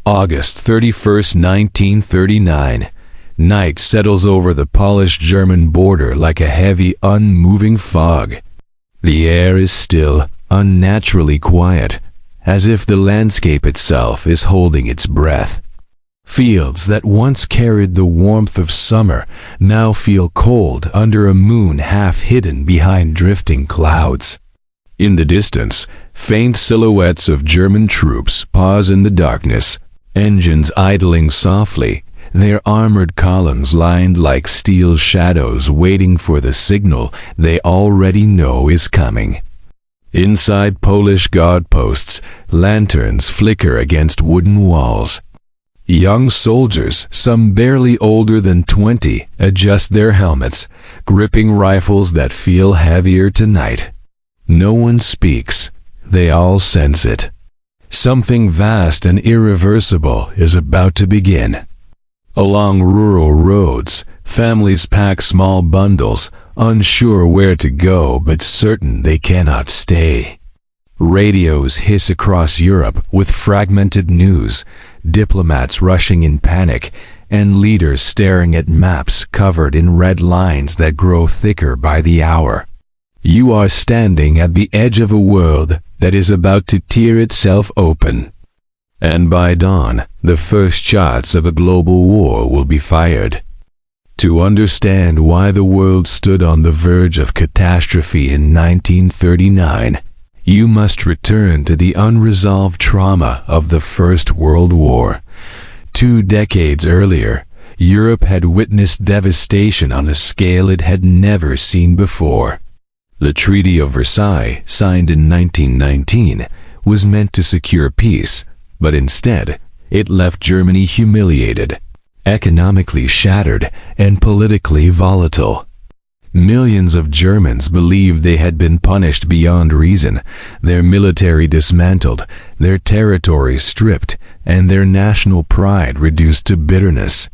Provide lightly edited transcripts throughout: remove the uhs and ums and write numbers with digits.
August 31st, 1939. Night settles over the Polish-German border like a heavy, unmoving fog. The air is still, unnaturally quiet, as if the landscape itself is holding its breath. Fields that once carried the warmth of summer now feel cold under a moon half hidden behind drifting clouds. In the distance, faint silhouettes of German troops pause in the darkness, engines idling softly, their armored columns lined like steel shadows waiting for the signal they already know is coming. Inside Polish guard posts, lanterns flicker against wooden walls. Young soldiers, some barely older than 20, adjust their helmets, gripping rifles that feel heavier tonight. No one speaks. They all sense it. Something vast and irreversible is about to begin. Along rural roads, families pack small bundles, unsure where to go but certain they cannot stay. Radios hiss across Europe with fragmented news, diplomats rushing in panic, and leaders staring at maps covered in red lines that grow thicker by the hour. You are standing at the edge of a world that is about to tear itself open. And by dawn, the first shots of a global war will be fired. To understand why the world stood on the verge of catastrophe in 1939, you must return to the unresolved trauma of the First World War. 2 decades earlier, Europe had witnessed devastation on a scale it had never seen before. The Treaty of Versailles, signed in 1919, was meant to secure peace, but instead, it left Germany humiliated, economically shattered, and politically volatile. Millions of Germans believed they had been punished beyond reason, their military dismantled, their territory stripped, and their national pride reduced to bitterness.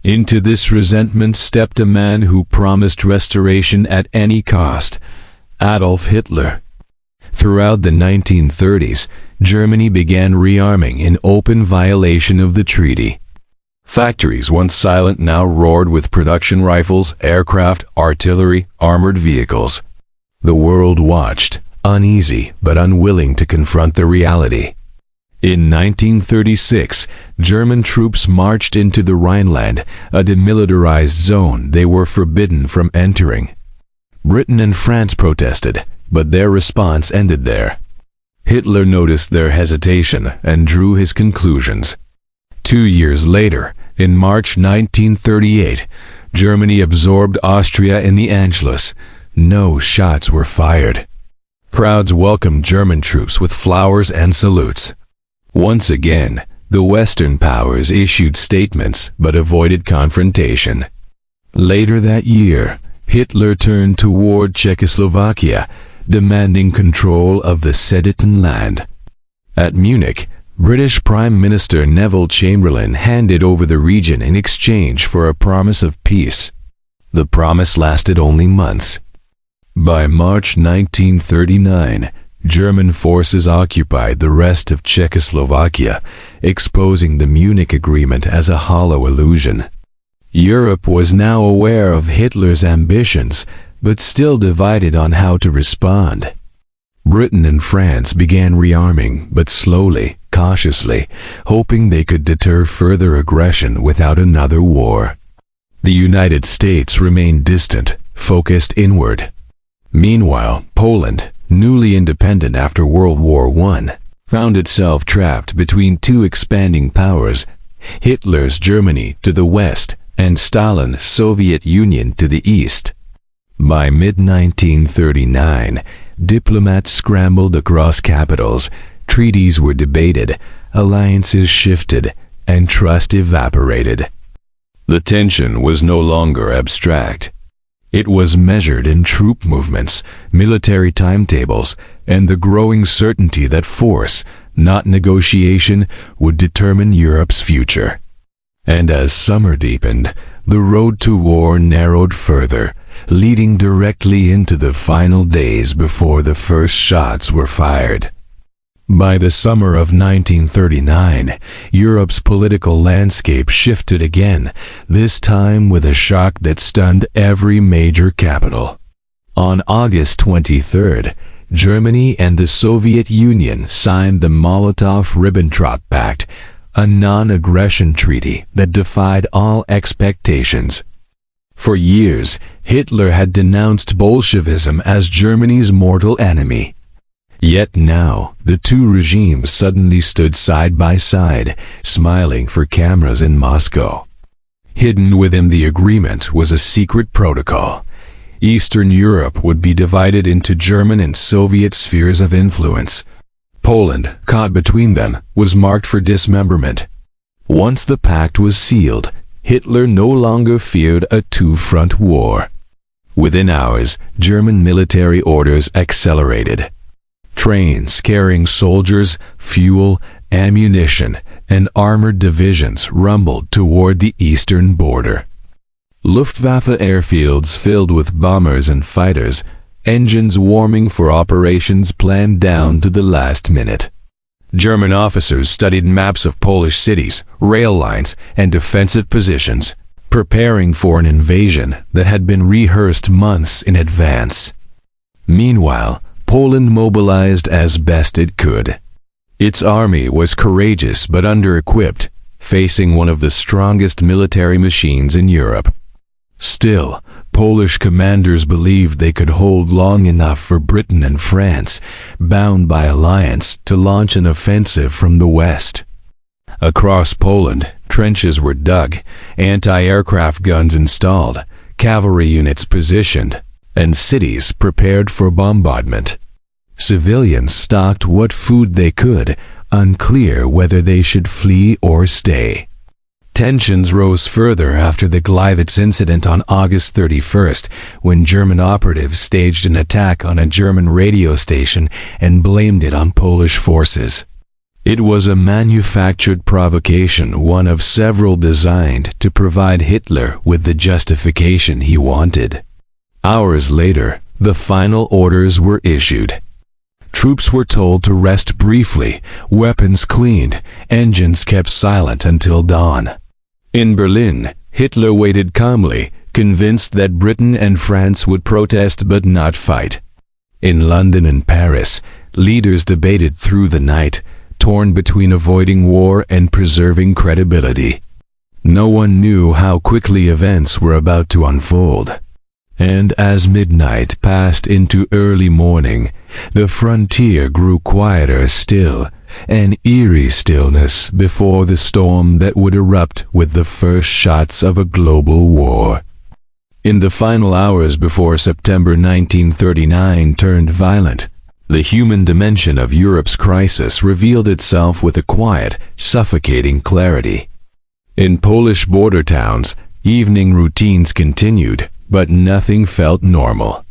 Into this resentment stepped a man who promised restoration at any cost: Adolf Hitler. Throughout the 1930s, Germany began rearming in open violation of the treaty. Factories once silent now roared with production rifles, aircraft, artillery, armored vehicles. The world watched, uneasy but unwilling to confront the reality. In 1936, German troops marched into the Rhineland, a demilitarized zone they were forbidden from entering. Britain and France protested, but their response ended there. Hitler noticed their hesitation and drew his conclusions. 2 years later, in March 1938, Germany absorbed Austria in the Anschluss. No shots were fired. Crowds welcomed German troops with flowers and salutes. Once again, the Western powers issued statements but avoided confrontation. Later that year, Hitler turned toward Czechoslovakia, demanding control of the Sudetenland. At Munich, British Prime Minister Neville Chamberlain handed over the region in exchange for a promise of peace. The promise lasted only months. By March 1939, German forces occupied the rest of Czechoslovakia, exposing the Munich Agreement as a hollow illusion. Europe was now aware of Hitler's ambitions, but still divided on how to respond. Britain and France began rearming, but slowly, cautiously, hoping they could deter further aggression without another war. The United States remained distant, focused inward. Meanwhile, Poland, newly independent after World War I, found itself trapped between 2 expanding powers, Hitler's Germany to the west and Stalin's Soviet Union to the east. By mid-1939, diplomats scrambled across capitals, treaties were debated, alliances shifted, and trust evaporated. The tension was no longer abstract. It was measured in troop movements, military timetables, and the growing certainty that force, not negotiation, would determine Europe's future. And as summer deepened, the road to war narrowed further, leading directly into the final days before the first shots were fired. By the summer of 1939, Europe's political landscape shifted again, this time with a shock that stunned every major capital. On August 23rd, Germany and the Soviet Union signed the Molotov-Ribbentrop Pact, a non-aggression treaty that defied all expectations. For years, Hitler had denounced Bolshevism as Germany's mortal enemy. Yet now, the two regimes suddenly stood side by side, smiling for cameras in Moscow. Hidden within the agreement was a secret protocol. Eastern Europe would be divided into German and Soviet spheres of influence. Poland, caught between them, was marked for dismemberment. Once the pact was sealed, Hitler no longer feared a two-front war. Within hours, German military orders accelerated. Trains carrying soldiers, fuel, ammunition, and armored divisions rumbled toward the eastern border. Luftwaffe airfields filled with bombers and fighters, engines warming for operations planned down to the last minute. German officers studied maps of Polish cities, rail lines, and defensive positions, preparing for an invasion that had been rehearsed months in advance. Meanwhile, Poland mobilized as best it could. Its army was courageous but under-equipped, facing one of the strongest military machines in Europe. Still, Polish commanders believed they could hold long enough for Britain and France, bound by alliance, to launch an offensive from the west. Across Poland, trenches were dug, anti-aircraft guns installed, cavalry units positioned, and cities prepared for bombardment. Civilians stocked what food they could, unclear whether they should flee or stay. Tensions rose further after the Gleiwitz incident on August 31st, when German operatives staged an attack on a German radio station and blamed it on Polish forces. It was a manufactured provocation, one of several designed to provide Hitler with the justification he wanted. Hours later, the final orders were issued. Troops were told to rest briefly, weapons cleaned, engines kept silent until dawn. In Berlin, Hitler waited calmly, convinced that Britain and France would protest but not fight. In London and Paris, leaders debated through the night, torn between avoiding war and preserving credibility. No one knew how quickly events were about to unfold. And as midnight passed into early morning, the frontier grew quieter still, an eerie stillness before the storm that would erupt with the first shots of a global war. In the final hours before September 1939 turned violent, the human dimension of Europe's crisis revealed itself with a quiet, suffocating clarity. In Polish border towns, evening routines continued, but nothing felt normal.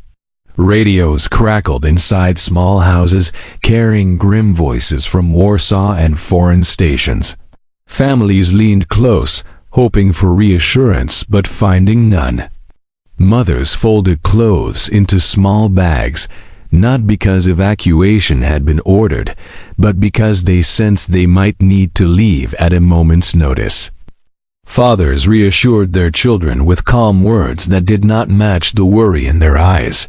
Radios crackled inside small houses, carrying grim voices from Warsaw and foreign stations. Families leaned close, hoping for reassurance but finding none. Mothers folded clothes into small bags, not because evacuation had been ordered, but because they sensed they might need to leave at a moment's notice. Fathers reassured their children with calm words that did not match the worry in their eyes.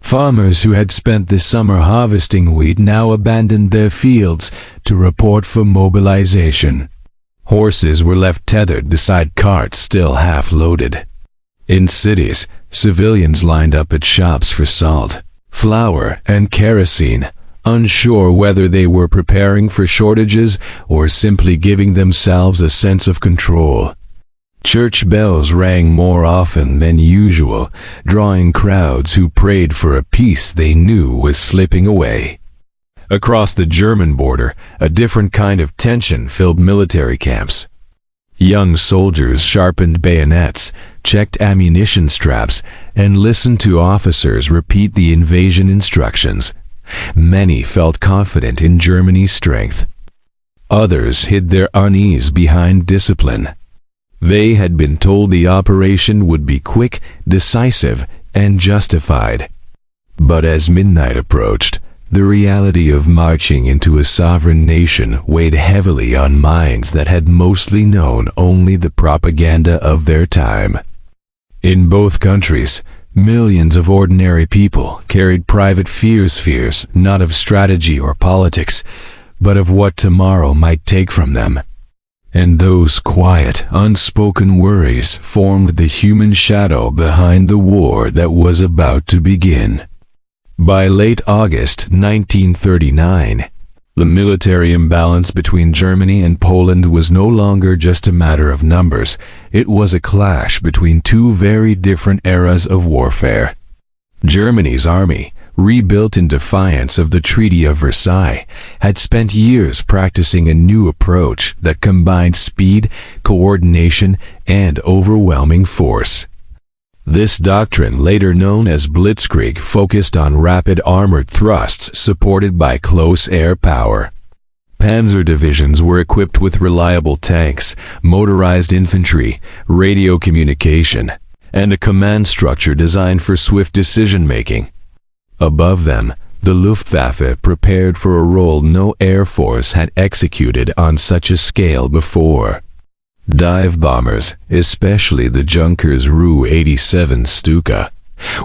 Farmers who had spent the summer harvesting wheat now abandoned their fields to report for mobilization. Horses were left tethered beside carts still half loaded. In cities, civilians lined up at shops for salt, flour, and kerosene, unsure whether they were preparing for shortages or simply giving themselves a sense of control. Church bells rang more often than usual, drawing crowds who prayed for a peace they knew was slipping away. Across the German border, a different kind of tension filled military camps. Young soldiers sharpened bayonets, checked ammunition straps, and listened to officers repeat the invasion instructions. Many felt confident in Germany's strength. Others hid their unease behind discipline. They had been told the operation would be quick, decisive, and justified. But as midnight approached, The reality of marching into a sovereign nation weighed heavily on minds that had mostly known only the propaganda of their time. In both countries, millions of ordinary people carried private fears not of strategy or politics, but of what tomorrow might take from them. And those quiet, unspoken worries formed the human shadow behind the war that was about to begin. By late August 1939, the military imbalance between Germany and Poland was no longer just a matter of numbers. It was a clash between two very different eras of warfare. Germany's army, rebuilt in defiance of the Treaty of Versailles, had spent years practicing a new approach that combined speed, coordination, and overwhelming force. This doctrine, later known as Blitzkrieg, focused on rapid armored thrusts supported by close air power. Panzer divisions were equipped with reliable tanks, motorized infantry, radio communication, and a command structure designed for swift decision-making. Above them, the Luftwaffe prepared for a role no air force had executed on such a scale before. Dive bombers, especially the Junkers Ru 87 Stuka,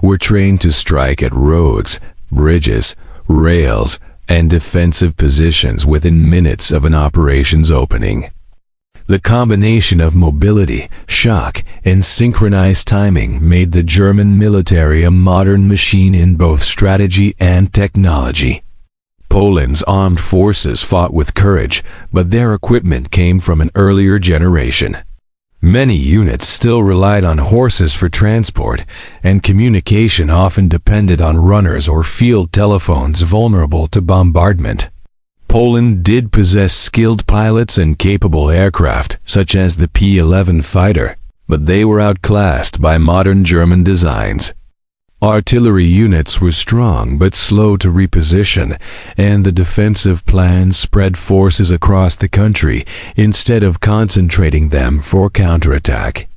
were trained to strike at roads, bridges, rails, and defensive positions within minutes of an operation's opening. The combination of mobility, shock, and synchronized timing made the German military a modern machine in both strategy and technology. Poland's armed forces fought with courage, but their equipment came from an earlier generation. Many units still relied on horses for transport, and communication often depended on runners or field telephones vulnerable to bombardment. Poland did possess skilled pilots and capable aircraft, such as the P-11 fighter, but they were outclassed by modern German designs. Artillery units were strong but slow to reposition, and the defensive plan spread forces across the country instead of concentrating them for counterattack.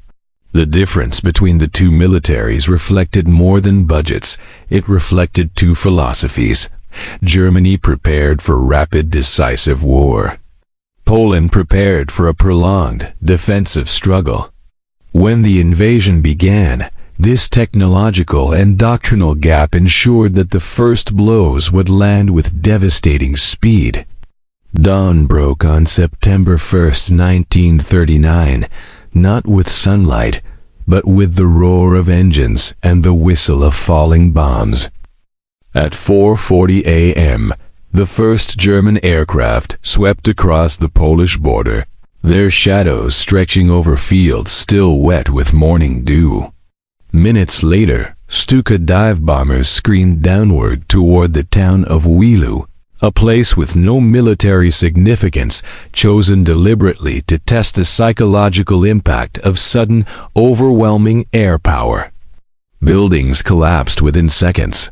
The difference between the two militaries reflected more than budgets. It reflected two philosophies. Germany prepared for rapid, decisive war. Poland prepared for a prolonged, defensive struggle. When the invasion began, this technological and doctrinal gap ensured that the first blows would land with devastating speed. Dawn broke on September 1, 1939, not with sunlight, but with the roar of engines and the whistle of falling bombs. At 4:40 a.m., the first German aircraft swept across the Polish border, their shadows stretching over fields still wet with morning dew. Minutes later, Stuka dive bombers screamed downward toward the town of Wilu, a place with no military significance, chosen deliberately to test the psychological impact of sudden, overwhelming air power. Buildings collapsed within seconds.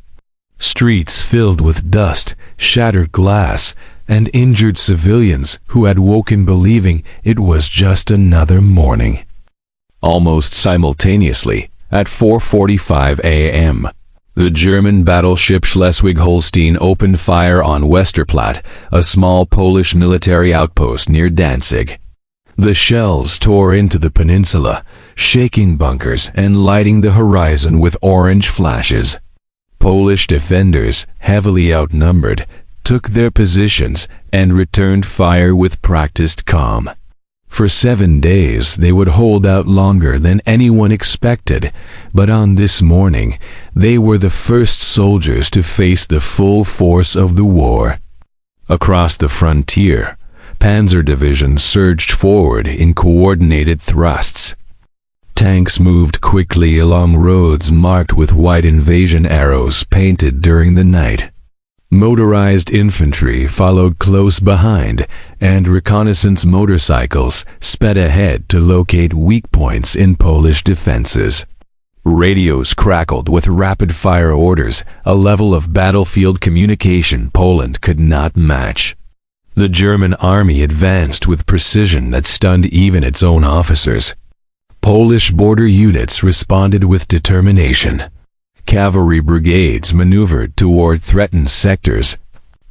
Streets filled with dust, shattered glass, and injured civilians who had woken believing it was just another morning. Almost simultaneously, at 4:45 a.m., the German battleship Schleswig-Holstein opened fire on Westerplatte, a small Polish military outpost near Danzig. The shells tore into the peninsula, shaking bunkers and lighting the horizon with orange flashes. Polish defenders, heavily outnumbered, took their positions and returned fire with practiced calm. For 7 days they would hold out longer than anyone expected, but on this morning they were the first soldiers to face the full force of the war. Across the frontier, panzer divisions surged forward in coordinated thrusts. Tanks moved quickly along roads marked with white invasion arrows painted during the night. Motorized infantry followed close behind, and reconnaissance motorcycles sped ahead to locate weak points in Polish defenses. Radios crackled with rapid-fire orders, a level of battlefield communication Poland could not match. The German army advanced with precision that stunned even its own officers. Polish border units responded with determination. Cavalry brigades maneuvered toward threatened sectors,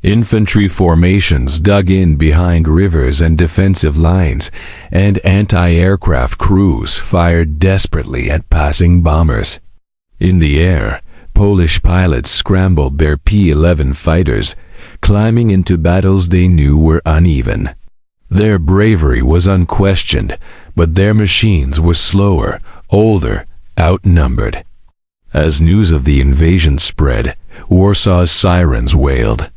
Infantry formations dug in behind rivers and defensive lines, and anti-aircraft crews fired desperately at passing bombers. In the air, Polish pilots scrambled their P-11 fighters, climbing into battles they knew were uneven. Their bravery was unquestioned, but their machines were slower, older, outnumbered. As news of the invasion spread, Warsaw's sirens wailed.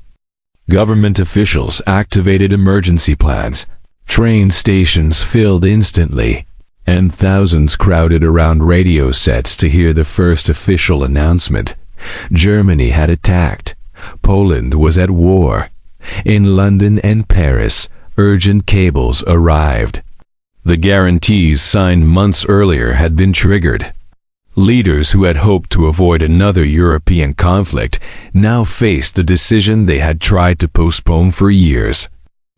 Government officials activated emergency plans. Train stations filled instantly, and thousands crowded around radio sets to hear the first official announcement. Germany had attacked. Poland was at war. In London and Paris, urgent cables arrived. The guarantees signed months earlier had been triggered. Leaders who had hoped to avoid another European conflict now faced the decision they had tried to postpone for years.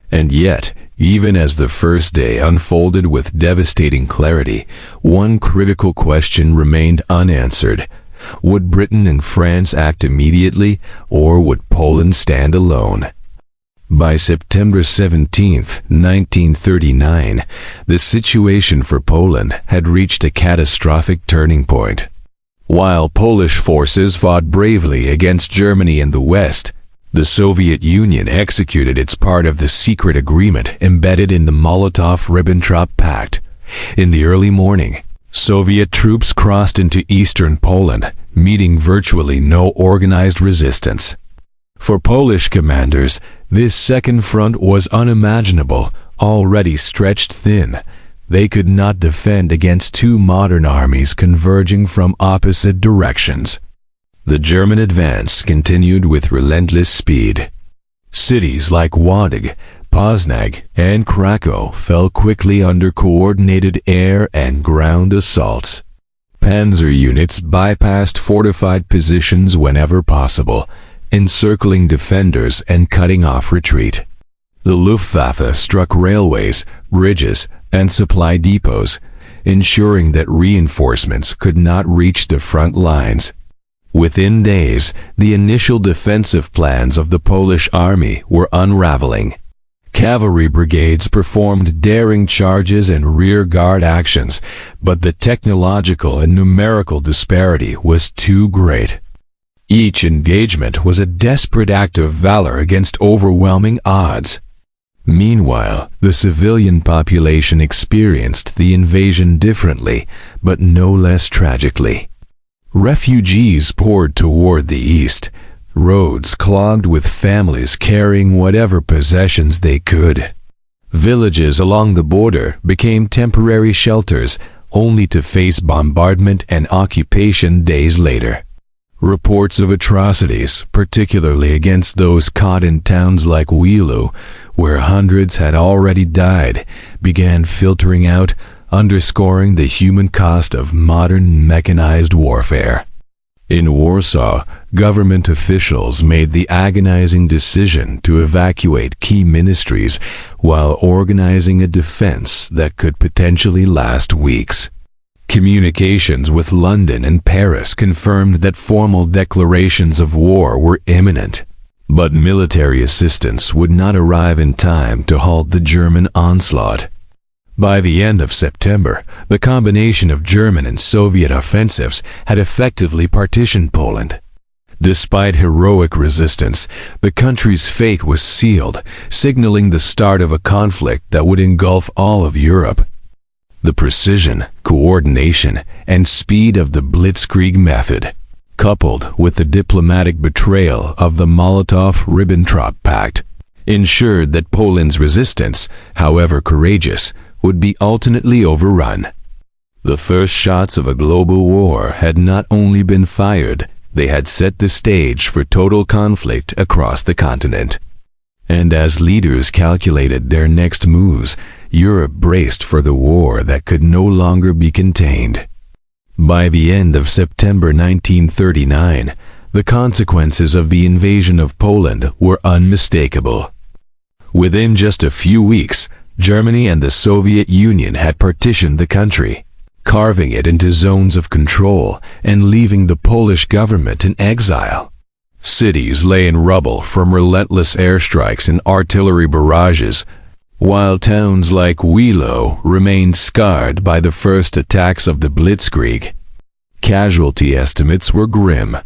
And yet, even as the first day unfolded with devastating clarity, one critical question remained unanswered. Would Britain and France act immediately, or would Poland stand alone? By September 17, 1939, the situation for Poland had reached a catastrophic turning point. While Polish forces fought bravely against Germany in the West, the Soviet Union executed its part of the secret agreement embedded in the Molotov-Ribbentrop Pact. In the early morning, Soviet troops crossed into eastern Poland, meeting virtually no organized resistance. For Polish commanders, this second front was unimaginable, already stretched thin. They could not defend against two modern armies converging from opposite directions. The German advance continued with relentless speed. Cities like Wadog, Poznań, and Krakow fell quickly under coordinated air and ground assaults. Panzer units bypassed fortified positions whenever possible, encircling defenders and cutting off retreat. The Luftwaffe struck railways, bridges, and supply depots, ensuring that reinforcements could not reach the front lines. Within days, the initial defensive plans of the Polish army were unraveling. Cavalry brigades performed daring charges and rear-guard actions, but the technological and numerical disparity was too great. Each engagement was a desperate act of valor against overwhelming odds. Meanwhile, the civilian population experienced the invasion differently, but no less tragically. Refugees poured toward the east, roads clogged with families carrying whatever possessions they could. Villages along the border became temporary shelters, only to face bombardment and occupation days later. Reports of atrocities, particularly against those caught in towns like Wielu, where hundreds had already died, began filtering out, underscoring the human cost of modern mechanized warfare. In Warsaw, government officials made the agonizing decision to evacuate key ministries while organizing a defense that could potentially last weeks. Communications with London and Paris confirmed that formal declarations of war were imminent, but military assistance would not arrive in time to halt the German onslaught. By the end of September, the combination of German and Soviet offensives had effectively partitioned Poland. Despite heroic resistance, the country's fate was sealed, signaling the start of a conflict that would engulf all of Europe. The precision, coordination, and speed of the Blitzkrieg method, coupled with the diplomatic betrayal of the Molotov-Ribbentrop Pact, ensured that Poland's resistance, however courageous, would be ultimately overrun. The first shots of a global war had not only been fired, they had set the stage for total conflict across the continent. And as leaders calculated their next moves, Europe braced for the war that could no longer be contained. By the end of September 1939, the consequences of the invasion of Poland were unmistakable. Within just a few weeks, Germany and the Soviet Union had partitioned the country, carving it into zones of control and leaving the Polish government in exile. Cities lay in rubble from relentless airstrikes and artillery barrages, while towns like Wilo remained scarred by the first attacks of the Blitzkrieg. Casualty estimates were grim.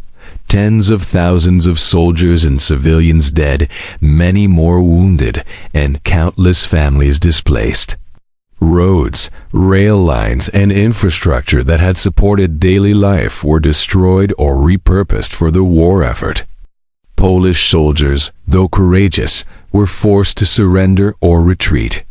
Tens of thousands of soldiers and civilians dead, many more wounded, and countless families displaced. Roads, rail lines, and infrastructure that had supported daily life were destroyed or repurposed for the war effort. Polish soldiers, though courageous, were forced to surrender or retreat.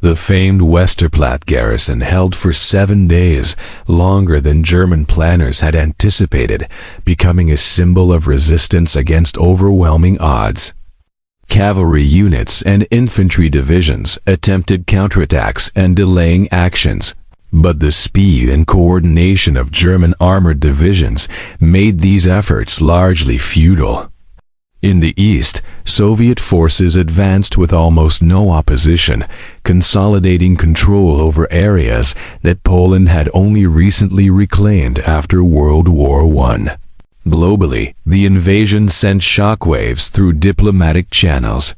The famed Westerplatte garrison held for 7 days, longer than German planners had anticipated, becoming a symbol of resistance against overwhelming odds. Cavalry units and infantry divisions attempted counterattacks and delaying actions, but the speed and coordination of German armored divisions made these efforts largely futile. In the east, Soviet forces advanced with almost no opposition, consolidating control over areas that Poland had only recently reclaimed after World War I. Globally, the invasion sent shockwaves through diplomatic channels.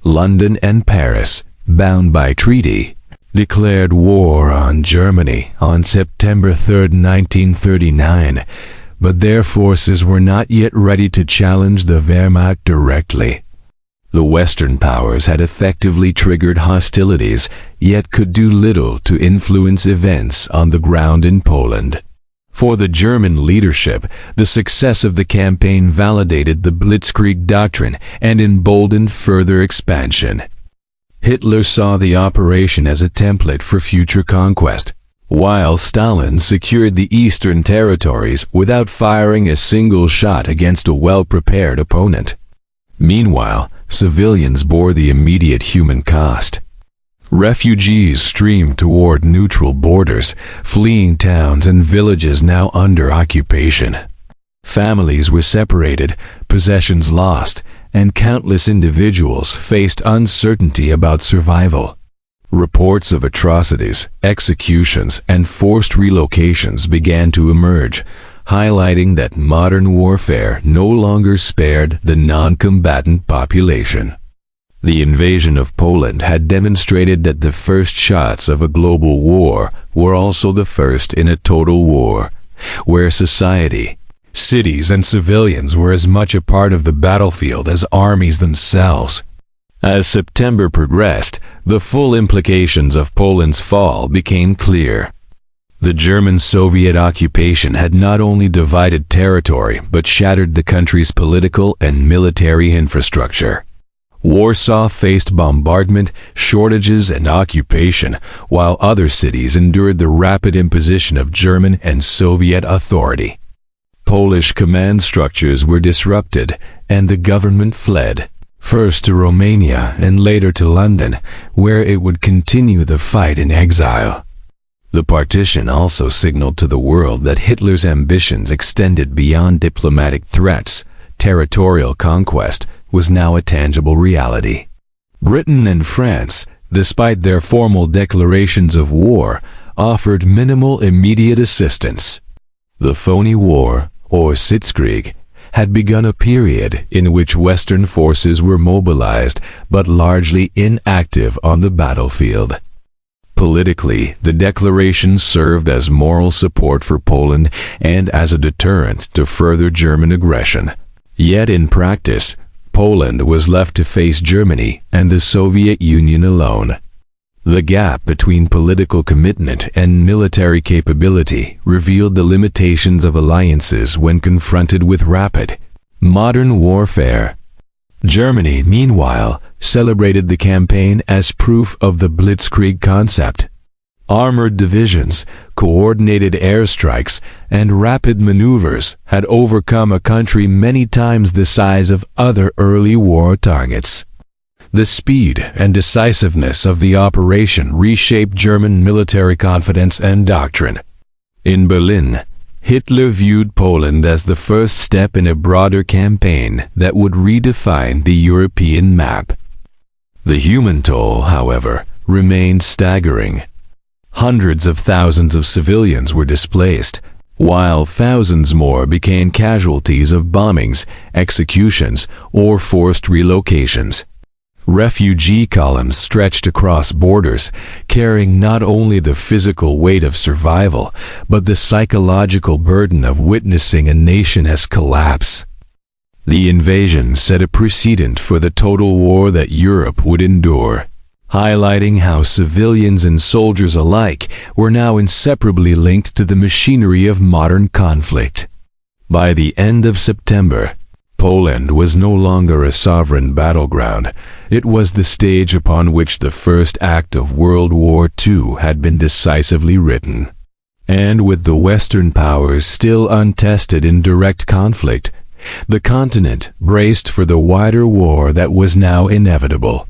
London and Paris, bound by treaty, declared war on Germany on September 3, 1939, but their forces were not yet ready to challenge the Wehrmacht directly. The Western powers had effectively triggered hostilities, yet could do little to influence events on the ground in Poland. For the German leadership, the success of the campaign validated the Blitzkrieg doctrine and emboldened further expansion. Hitler saw the operation as a template for future conquest, while Stalin secured the eastern territories without firing a single shot against a well-prepared opponent. Meanwhile, civilians bore the immediate human cost. Refugees streamed toward neutral borders, fleeing towns and villages now under occupation. Families were separated, possessions lost, and countless individuals faced uncertainty about survival. Reports of atrocities, executions, and forced relocations began to emerge, highlighting that modern warfare no longer spared the non-combatant population. The invasion of Poland had demonstrated that the first shots of a global war were also the first in a total war, where society, cities, and civilians were as much a part of the battlefield as armies themselves. As September progressed, the full implications of Poland's fall became clear. The German-Soviet occupation had not only divided territory but shattered the country's political and military infrastructure. Warsaw faced bombardment, shortages, and occupation, while other cities endured the rapid imposition of German and Soviet authority. Polish command structures were disrupted, and the government fled, first to Romania and later to London, where it would continue the fight in exile. The partition also signaled to the world that Hitler's ambitions extended beyond diplomatic threats. Territorial conquest was now a tangible reality. Britain and France, despite their formal declarations of war, offered minimal immediate assistance. The phony war, or Blitzkrieg, had begun a period in which Western forces were mobilized but largely inactive on the battlefield. Politically, the declaration served as moral support for Poland and as a deterrent to further German aggression. Yet in practice, Poland was left to face Germany and the Soviet Union alone. The gap between political commitment and military capability revealed the limitations of alliances when confronted with rapid, modern warfare. Germany, meanwhile, celebrated the campaign as proof of the Blitzkrieg concept. Armored divisions, coordinated airstrikes, and rapid maneuvers had overcome a country many times the size of other early war targets. The speed and decisiveness of the operation reshaped German military confidence and doctrine. In Berlin, Hitler viewed Poland as the first step in a broader campaign that would redefine the European map. The human toll, however, remained staggering. Hundreds of thousands of civilians were displaced, while thousands more became casualties of bombings, executions, or forced relocations. Refugee columns stretched across borders, carrying not only the physical weight of survival, but the psychological burden of witnessing a nation as collapse. The invasion set a precedent for the total war that Europe would endure, highlighting how civilians and soldiers alike were now inseparably linked to the machinery of modern conflict. By the end of September, Poland was no longer a sovereign battleground. It was the stage upon which the first act of World War II had been decisively written. And with the Western powers still untested in direct conflict, the continent braced for the wider war that was now inevitable.